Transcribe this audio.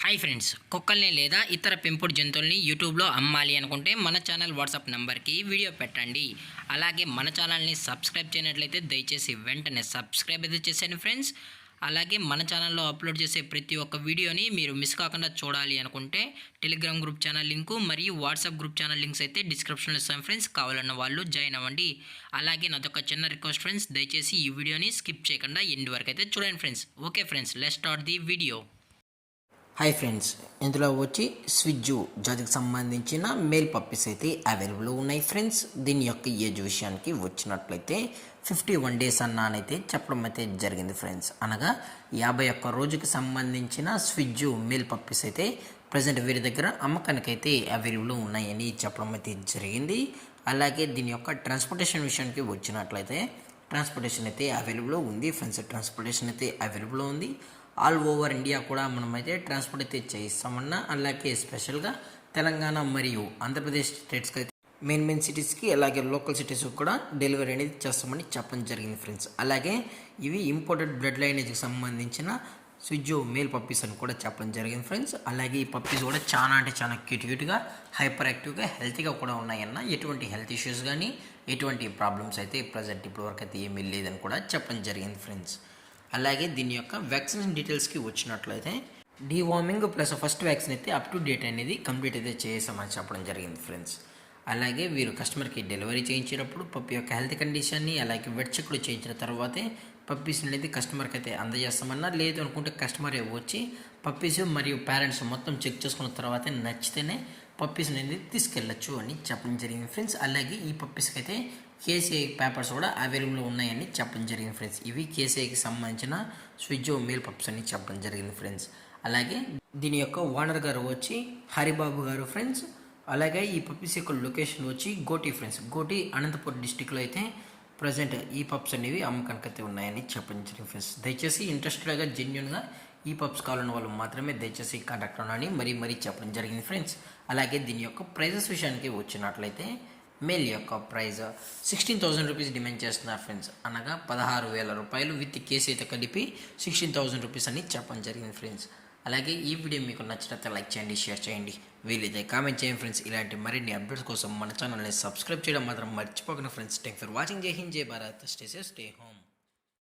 Hi friends, కుక్కల్ని లేదా ఇతర పెంపుడు జంతువుల్ని యూట్యూబ్లో అమ్మాలి అనుకుంటే మన ఛానల్ వాట్సాప్ నెంబర్కి వీడియో పెట్టండి. అలాగే మన ఛానల్ని సబ్స్క్రైబ్ చేయనట్లయితే దయచేసి వెంటనే సబ్స్క్రైబ్ అయితే చేసేయండి ఫ్రెండ్స్. అలాగే మన ఛానల్లో అప్లోడ్ చేసే ప్రతి ఒక్క వీడియోని మీరు మిస్ కాకుండా చూడాలి అనుకుంటే టెలిగ్రామ్ గ్రూప్ ఛానల్ లింకు మరియు వాట్సాప్ గ్రూప్ ఛానల్ లింక్స్ అయితే డిస్క్రిప్షన్లో ఇస్తాను ఫ్రెండ్స్. కావాలన్న వాళ్ళు జాయిన్ అవ్వండి. అలాగే నాదొక చిన్న రిక్వెస్ట్ ఫ్రెండ్స్, దయచేసి ఈ వీడియోని స్కిప్ చేయకుండా ఎండ్ వరకు అయితే చూడండి friends. Okay friends, let's start the video. Hi friends, ఇందులో వచ్చి స్విజ్జు జాతికి సంబంధించిన మేల్ పప్పీస్ అయితే అవైలబుల్ ఉన్నాయి ఫ్రెండ్స్. దీని యొక్క ఏజ్ విషయానికి వచ్చినట్లయితే 51 డేస్ అన్నానైతే చెప్పడం అయితే జరిగింది ఫ్రెండ్స్. అనగా 51 రోజుకి సంబంధించిన స్విజ్జు మేల్ పప్పీస్ అయితే ప్రజెంట్ వీరి దగ్గర అమ్మకానికైతే అవైలబుల్ ఉన్నాయని చెప్పడం అయితే జరిగింది. అలాగే దీని యొక్క ట్రాన్స్పోర్టేషన్ విషయానికి వచ్చినట్లయితే ట్రాన్స్పోర్టేషన్ అయితే అవైలబుల్ ఉంది ఫ్రెండ్స్. ట్రాన్స్పోర్టేషన్ అయితే అవైలబుల్ ఉంది. ఆల్ ఓవర్ ఇండియా కూడా మనమైతే ట్రాన్స్పోర్ట్ అయితే చేయిస్తామన్నా, అలాగే స్పెషల్గా తెలంగాణ మరియు ఆంధ్రప్రదేశ్ స్టేట్స్కి అయితే మెయిన్ సిటీస్కి అలాగే లోకల్ సిటీస్కి కూడా డెలివరీ అనేది చేస్తామని చెప్పడం జరిగింది ఫ్రెండ్స్. అలాగే ఇవి ఇంపోర్టెడ్ బ్లడ్ లైనేజ్కి సంబంధించిన స్విజ్జు మేల్ పప్పీస్ అని కూడా చెప్పడం జరిగింది ఫ్రెండ్స్. అలాగే ఈ పప్పీస్ కూడా చాలా అంటే చాలా క్యూట్గా హైపర్ యాక్టివ్గా హెల్తీగా కూడా ఉన్నాయన్న. ఎటువంటి హెల్త్ ఇష్యూస్ కానీ ఎటువంటి ప్రాబ్లమ్స్ అయితే ప్రజెంట్ ఇప్పటివరకు అయితే ఏమీ లేదని కూడా చెప్పడం జరిగింది ఫ్రెండ్స్. అలాగే దీని యొక్క వ్యాక్సినేషన్ డీటెయిల్స్కి వచ్చినట్లయితే డీవార్మింగ్ ప్లస్ ఫస్ట్ వ్యాక్సిన్ అయితే అప్ టు డేట్ అనేది కంప్లీట్ అయితే చేసామని చెప్పడం జరిగింది ఫ్రెండ్స్. అలాగే వీరు కస్టమర్కి డెలివరీ చేయించేటప్పుడు పప్పి యొక్క హెల్త్ కండిషన్ని అలాగే వెట్ చెక్లు చేయించిన తర్వాతే పప్పీస్ అనేది కస్టమర్కి అయితే అందజేస్తామన్నా. లేదు అనుకుంటే కస్టమరే వచ్చి పప్పీస్ మరియు పేరెంట్స్ మొత్తం చెక్ చేసుకున్న తర్వాతే నచ్చితేనే పప్పీస్ అనేది తీసుకెళ్ళచ్చు అని చెప్పడం జరిగింది ఫ్రెండ్స్. అలాగే ఈ పప్పీస్కి అయితే కేసీఐ పేపర్స్ కూడా అవైలబుల్ ఉన్నాయని చెప్పడం జరిగింది ఫ్రెండ్స్. ఇవి కేసీఐకి సంబంధించిన స్విజ్జో మేల్ పప్స్ అని చెప్పడం జరిగింది ఫ్రెండ్స్. అలాగే దీని యొక్క ఓనర్ గారు వచ్చి హరిబాబు గారు ఫ్రెండ్స్. అలాగే ఈ పప్పీస్ యొక్క లొకేషన్ వచ్చి గోటి ఫ్రెండ్స్. గోటి అనంతపూర్ డిస్టిక్లో అయితే ప్రజెంట్ ఈ పప్స్ అనేవి అమ్మకానికైతే ఉన్నాయని చెప్పడం జరిగింది ఫ్రెండ్స్. దయచేసి ఇంట్రెస్టెడ్గా జెన్యున్గా ఈ పప్స్ కావాలన్న వాళ్ళు మాత్రమే దయచేసి కాంటాక్ట్ అవ్వాలని మరీ చెప్పడం జరిగింది ఫ్రెండ్స్. అలాగే దీని యొక్క ప్రైజెస్ విషయానికి వచ్చినట్లయితే మేల్ యొక్క ప్రైజ్ 16,000 రూపీస్ డిమాండ్ చేస్తున్నారు ఫ్రెండ్స్. అనగా 16,000 రూపాయలు విత్ కేసు అయితే కలిపి 16,000 రూపీస్ అని చెప్పడం జరిగింది ఫ్రెండ్స్. అలాగే ఈ వీడియో మీకు నచ్చినట్లయితే లైక్ చేయండి, షేర్ చేయండి, వీలైతే కామెంట్ చేయండి ఫ్రెండ్స్. ఇలాంటి మరిన్ని అప్డేట్స్ కోసం మన ఛానల్ని సబ్స్క్రైబ్ చేయడం మాత్రం మర్చిపోకండి ఫ్రెండ్స్. Thank for watching. జై హింద్, జై Bharat, stay safe, stay home.